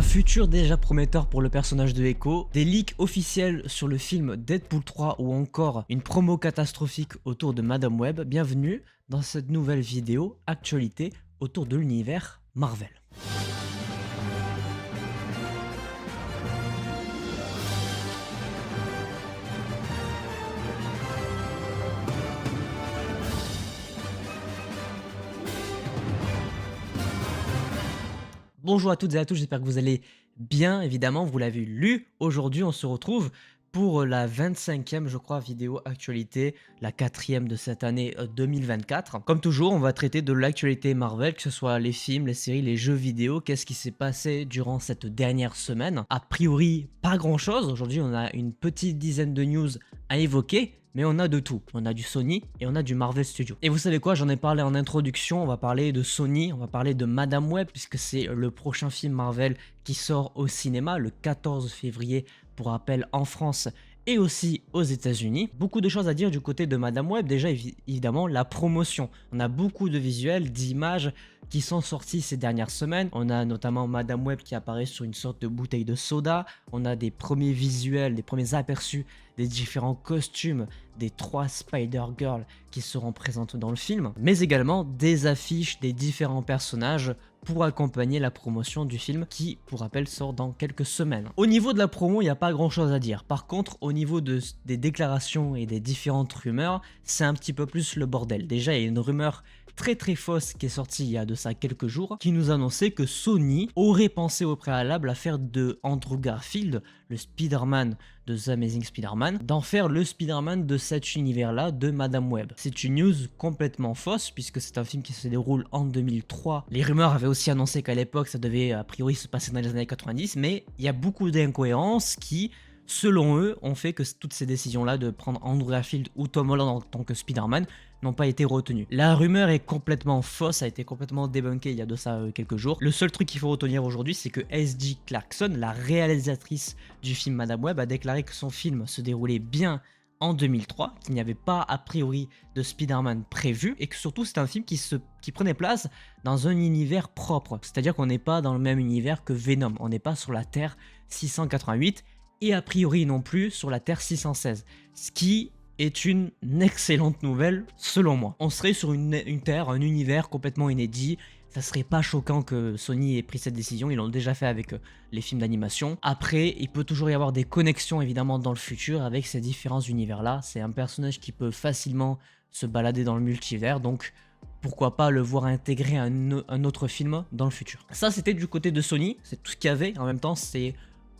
Un futur déjà prometteur pour le personnage de Echo, des leaks officiels sur le film Deadpool 3 ou encore une promo catastrophique autour de Madame Web. Bienvenue dans cette nouvelle vidéo actualité autour de l'univers Marvel. Bonjour à toutes et à tous, j'espère que vous allez bien, évidemment, vous l'avez lu. Aujourd'hui, on se retrouve pour la 25e, je crois, vidéo actualité, la 4e de cette année 2024. Comme toujours, on va traiter de l'actualité Marvel, que ce soit les films, les séries, les jeux vidéo, qu'est-ce qui s'est passé durant cette dernière semaine. A priori, pas grand-chose. Aujourd'hui, on a une petite dizaine de news à évoquer. Mais on a de tout, on a du Sony et on a du Marvel Studios. Et vous savez quoi, j'en ai parlé en introduction, on va parler de Sony, on va parler de Madame Web, puisque c'est le prochain film Marvel qui sort au cinéma le 14 février, pour rappel, en France et aussi aux États-Unis. Beaucoup de choses à dire du côté de Madame Web. Déjà, évidemment, la promotion. On a beaucoup de visuels, d'images qui sont sortis ces dernières semaines. On a notamment Madame Web qui apparaît sur une sorte de bouteille de soda. On a des premiers visuels, des premiers aperçus des différents costumes des 3 Spider-Girls qui seront présentes dans le film, mais également des affiches des différents personnages pour accompagner la promotion du film qui, pour rappel, sort dans quelques semaines. Au niveau de la promo, il n'y a pas grand chose à dire. Par contre, au niveau des déclarations et des différentes rumeurs, c'est un petit peu plus le bordel. Déjà, il y a une rumeur très fausse qui est sortie il y a de ça quelques jours, qui nous annonçait que Sony aurait pensé au préalable à faire de Andrew Garfield, le Spider-Man de The Amazing Spider-Man, d'en faire le Spider-Man de cet univers-là de Madame Web. C'est une news complètement fausse, puisque c'est un film qui se déroule en 2003. Les rumeurs avaient aussi annoncé qu'à l'époque, ça devait a priori se passer dans les années 90, mais il y a beaucoup d'incohérences qui, selon eux, ont fait que toutes ces décisions-là de prendre Andrew Garfield ou Tom Holland en tant que Spider-Man n'ont pas été retenues. La rumeur est complètement fausse, a été complètement débunkée il y a de ça quelques jours. Le seul truc qu'il faut retenir aujourd'hui, c'est que S.J. Clarkson, la réalisatrice du film Madame Web, a déclaré que son film se déroulait bien en 2003, qu'il n'y avait pas a priori de Spider-Man prévu, et que surtout c'est un film qui prenait place dans un univers propre. C'est-à-dire qu'on n'est pas dans le même univers que Venom, on n'est pas sur la Terre 688, et a priori non plus sur la Terre 616, ce qui est une excellente nouvelle selon moi. On serait sur une Terre, un univers complètement inédit. Ça serait pas choquant que Sony ait pris cette décision, ils l'ont déjà fait avec les films d'animation. Après, il peut toujours y avoir des connexions évidemment dans le futur avec ces différents univers-là. C'est un personnage qui peut facilement se balader dans le multivers, donc pourquoi pas le voir intégrer un autre film dans le futur. Ça, c'était du côté de Sony, c'est tout ce qu'il y avait. En même temps, c'est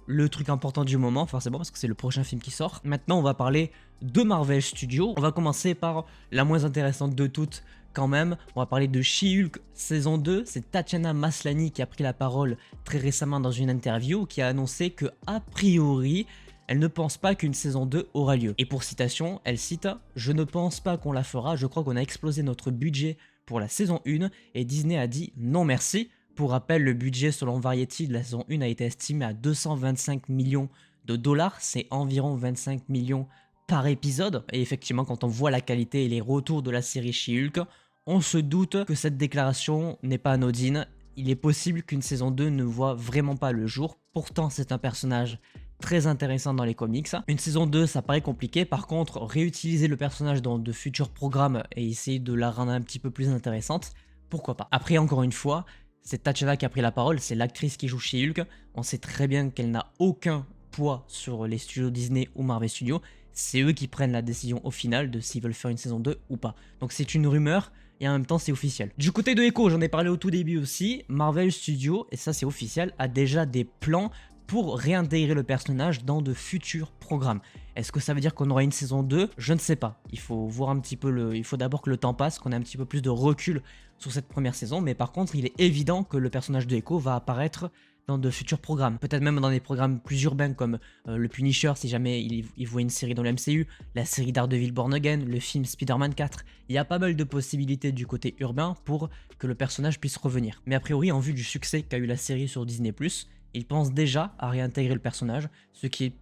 le truc important du moment, forcément, parce que c'est le prochain film qui sort. Maintenant, on va parler de Marvel Studios. On va commencer par la moins intéressante de toutes, quand même. On va parler de She-Hulk saison 2. C'est Tatiana Maslany qui a pris la parole très récemment dans une interview, qui a annoncé que, a priori, elle ne pense pas qu'une saison 2 aura lieu. Et pour citation, elle cite « Je ne pense pas qu'on la fera, je crois qu'on a explosé notre budget pour la saison 1 et Disney a dit non merci ». Pour rappel, le budget selon Variety de la saison 1 a été estimé à 225 millions de dollars, c'est environ 25 millions par épisode. Et effectivement, quand on voit la qualité et les retours de la série She-Hulk, on se doute que cette déclaration n'est pas anodine. Il est possible qu'une saison 2 ne voit vraiment pas le jour. Pourtant, c'est un personnage très intéressant dans les comics. Une saison 2, ça paraît compliqué. Par contre, réutiliser le personnage dans de futurs programmes et essayer de la rendre un petit peu plus intéressante, pourquoi pas. Après, encore une fois, c'est Tatiana qui a pris la parole, c'est l'actrice qui joue chez Hulk. On sait très bien qu'elle n'a aucun poids sur les studios Disney ou Marvel Studios. C'est eux qui prennent la décision au final de s'ils veulent faire une saison 2 ou pas. Donc c'est une rumeur et en même temps c'est officiel. Du côté de Echo, j'en ai parlé au tout début aussi, Marvel Studios, et ça c'est officiel, a déjà des plans pour réintégrer le personnage dans de futurs programmes. Est-ce que ça veut dire qu'on aura une saison 2? Je ne sais pas. Il faut voir un petit peu il faut d'abord que le temps passe, qu'on ait un petit peu plus de recul sur cette première saison, mais par contre, il est évident que le personnage de Echo va apparaître dans de futurs programmes. Peut-être même dans des programmes plus urbains comme le Punisher, si jamais il voit une série dans le MCU, la série Daredevil Born Again, le film Spider-Man 4. Il y a pas mal de possibilités du côté urbain pour que le personnage puisse revenir. Mais a priori, en vue du succès qu'a eu la série sur Disney+, ils pensent déjà à réintégrer le personnage, ce qui est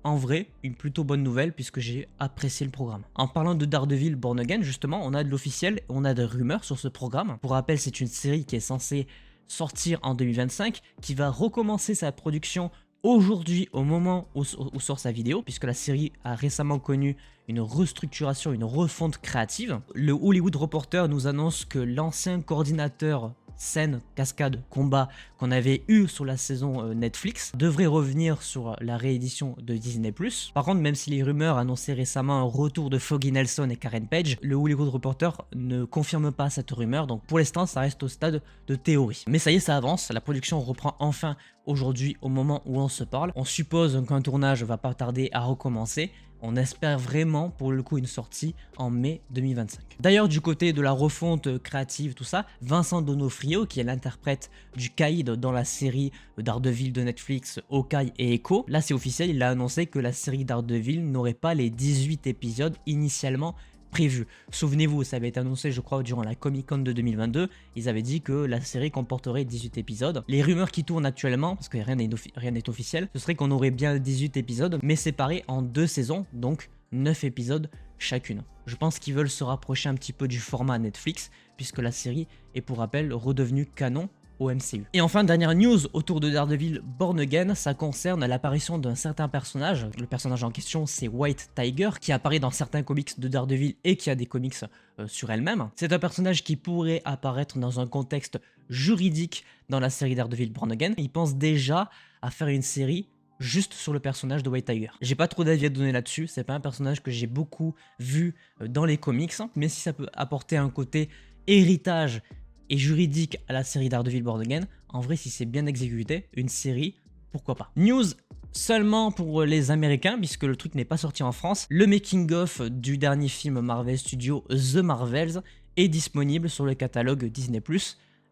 en vrai une plutôt bonne nouvelle puisque j'ai apprécié le programme. En parlant de Daredevil Born Again, justement, on a de l'officiel, on a des rumeurs sur ce programme. Pour rappel, c'est une série qui est censée sortir en 2025, qui va recommencer sa production aujourd'hui au moment où sort sa vidéo, puisque la série a récemment connu une restructuration, une refonte créative. Le Hollywood Reporter nous annonce que l'ancien coordinateur scène, cascade, combat qu'on avait eu sur la saison Netflix devrait revenir sur la réédition de Disney+. Par contre, même si les rumeurs annonçaient récemment un retour de Foggy Nelson et Karen Page, le Hollywood Reporter ne confirme pas cette rumeur, donc pour l'instant ça reste au stade de théorie. Mais ça y est, ça avance, la production reprend enfin aujourd'hui au moment où on se parle. On suppose qu'un tournage va pas tarder à recommencer. On espère vraiment pour le coup une sortie en mai 2025. D'ailleurs, du côté de la refonte créative, tout ça, Vincent D'Onofrio, qui est l'interprète du Caïd dans la série Daredevil de Netflix, Hawkeye et Echo, là c'est officiel, il a annoncé que la série Daredevil n'aurait pas les 18 épisodes initialement prévu. Souvenez-vous, ça avait été annoncé je crois durant la Comic Con de 2022, ils avaient dit que la série comporterait 18 épisodes. Les rumeurs qui tournent actuellement, parce que rien n'est officiel, ce serait qu'on aurait bien 18 épisodes, mais séparés en 2 saisons, donc 9 épisodes chacune. Je pense qu'ils veulent se rapprocher un petit peu du format Netflix, puisque la série est pour rappel redevenue canon au MCU. Et enfin, dernière news autour de Daredevil Born Again, ça concerne l'apparition d'un certain personnage. Le personnage en question, c'est White Tiger, qui apparaît dans certains comics de Daredevil et qui a des comics sur elle-même. C'est un personnage qui pourrait apparaître dans un contexte juridique dans la série Daredevil Born Again. Il pense déjà à faire une série juste sur le personnage de White Tiger. J'ai pas trop d'avis à donner là-dessus, c'est pas un personnage que j'ai beaucoup vu dans les comics, mais si ça peut apporter un côté héritage et juridique à la série Daredevil Born Again, en vrai si c'est bien exécuté, une série, pourquoi pas. News seulement pour les Américains, puisque le truc n'est pas sorti en France. Le making-of du dernier film Marvel Studios, The Marvels, est disponible sur le catalogue Disney+,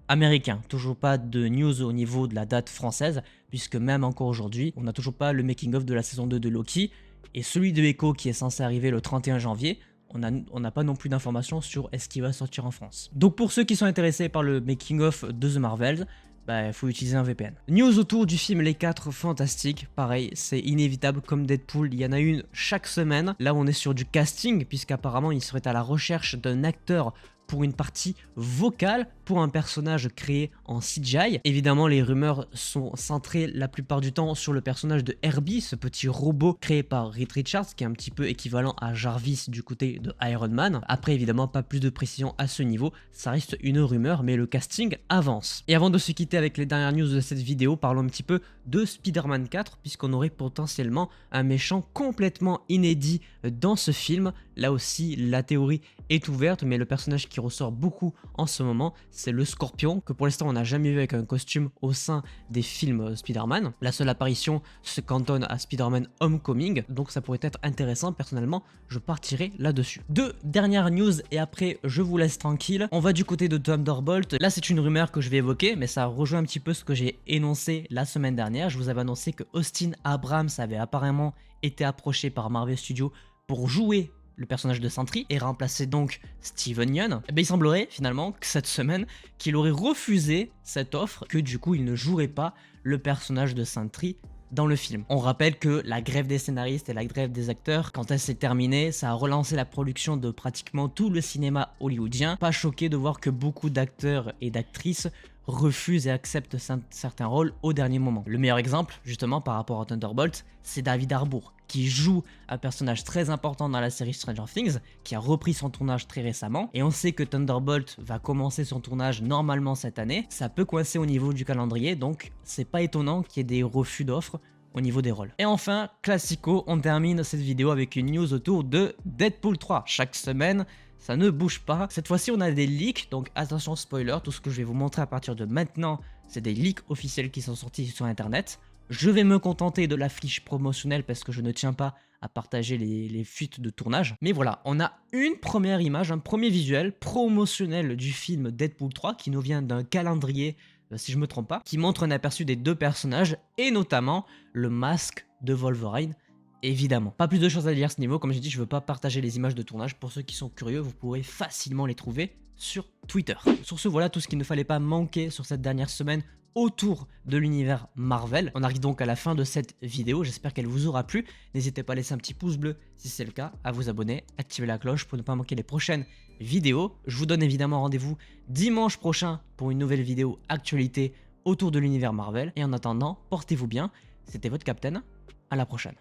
américain. Toujours pas de news au niveau de la date française, puisque même encore aujourd'hui, on n'a toujours pas le making-of de la saison 2 de Loki, et celui de Echo qui est censé arriver le 31 janvier, on n'a pas non plus d'informations sur est-ce qu'il va sortir en France. Donc pour ceux qui sont intéressés par le making-of de The Marvels, il faut utiliser un VPN. News autour du film Les 4 Fantastiques, pareil, c'est inévitable comme Deadpool, il y en a une chaque semaine. Là on est sur du casting, puisqu'apparemment il serait à la recherche d'un acteur pour une partie vocale pour un personnage créé en CGI. Évidemment, les rumeurs sont centrées la plupart du temps sur le personnage de Herbie, ce petit robot créé par Reed Richards, qui est un petit peu équivalent à Jarvis du côté de Iron Man. Après, évidemment, pas plus de précision à ce niveau, ça reste une rumeur, mais le casting avance. Et avant de se quitter avec les dernières news de cette vidéo, parlons un petit peu de Spider-Man 4, puisqu'on aurait potentiellement un méchant complètement inédit dans ce film. Là aussi, la théorie est ouverte, mais le personnage qui ressort beaucoup en ce moment, c'est le Scorpion, que pour l'instant on n'a jamais vu avec un costume au sein des films Spider-Man. La seule apparition se cantonne à Spider-Man Homecoming, donc ça pourrait être intéressant. Personnellement, je partirai là-dessus. Deux dernières news et après je vous laisse tranquille. On va du côté de Thunderbolt. Là c'est une rumeur que je vais évoquer, mais ça rejoint un petit peu ce que j'ai énoncé la semaine dernière. Je vous avais annoncé que Austin Abrams avait apparemment été approché par Marvel Studios pour jouer le personnage de Sentry et remplacer donc Steven Yeun. Et bien il semblerait finalement que cette semaine qu'il aurait refusé cette offre, que du coup il ne jouerait pas le personnage de Sentry dans le film. On rappelle que la grève des scénaristes et la grève des acteurs, quand elle s'est terminée, ça a relancé la production de pratiquement tout le cinéma hollywoodien. Pas choqué de voir que beaucoup d'acteurs et d'actrices refusent et acceptent certains rôles au dernier moment. Le meilleur exemple, justement par rapport à Thunderbolt, c'est David Harbour, qui joue un personnage très important dans la série Stranger Things, qui a repris son tournage très récemment, et on sait que Thunderbolt va commencer son tournage normalement cette année. Ça peut coincer au niveau du calendrier, donc c'est pas étonnant qu'il y ait des refus d'offres au niveau des rôles. Et enfin, classico, on termine cette vidéo avec une news autour de Deadpool 3. Chaque semaine, ça ne bouge pas. Cette fois-ci, on a des leaks, donc attention spoiler, tout ce que je vais vous montrer à partir de maintenant, c'est des leaks officiels qui sont sortis sur internet. Je vais me contenter de l'affiche promotionnelle parce que je ne tiens pas à partager les fuites de tournage. Mais voilà, on a une première image, un premier visuel promotionnel du film Deadpool 3 qui nous vient d'un calendrier, si je me trompe pas, qui montre un aperçu des deux personnages et notamment le masque de Wolverine. Évidemment. Pas plus de choses à dire à ce niveau, comme j'ai dit, je veux pas partager les images de tournage. Pour ceux qui sont curieux, vous pourrez facilement les trouver sur Twitter. Sur ce, voilà tout ce qu'il ne fallait pas manquer sur cette dernière semaine autour de l'univers Marvel. On arrive donc à la fin de cette vidéo, j'espère qu'elle vous aura plu. N'hésitez pas à laisser un petit pouce bleu si c'est le cas, à vous abonner, activer la cloche pour ne pas manquer les prochaines vidéos. Je vous donne évidemment rendez-vous dimanche prochain pour une nouvelle vidéo actualité autour de l'univers Marvel. Et en attendant, portez-vous bien. C'était votre Captain, à la prochaine.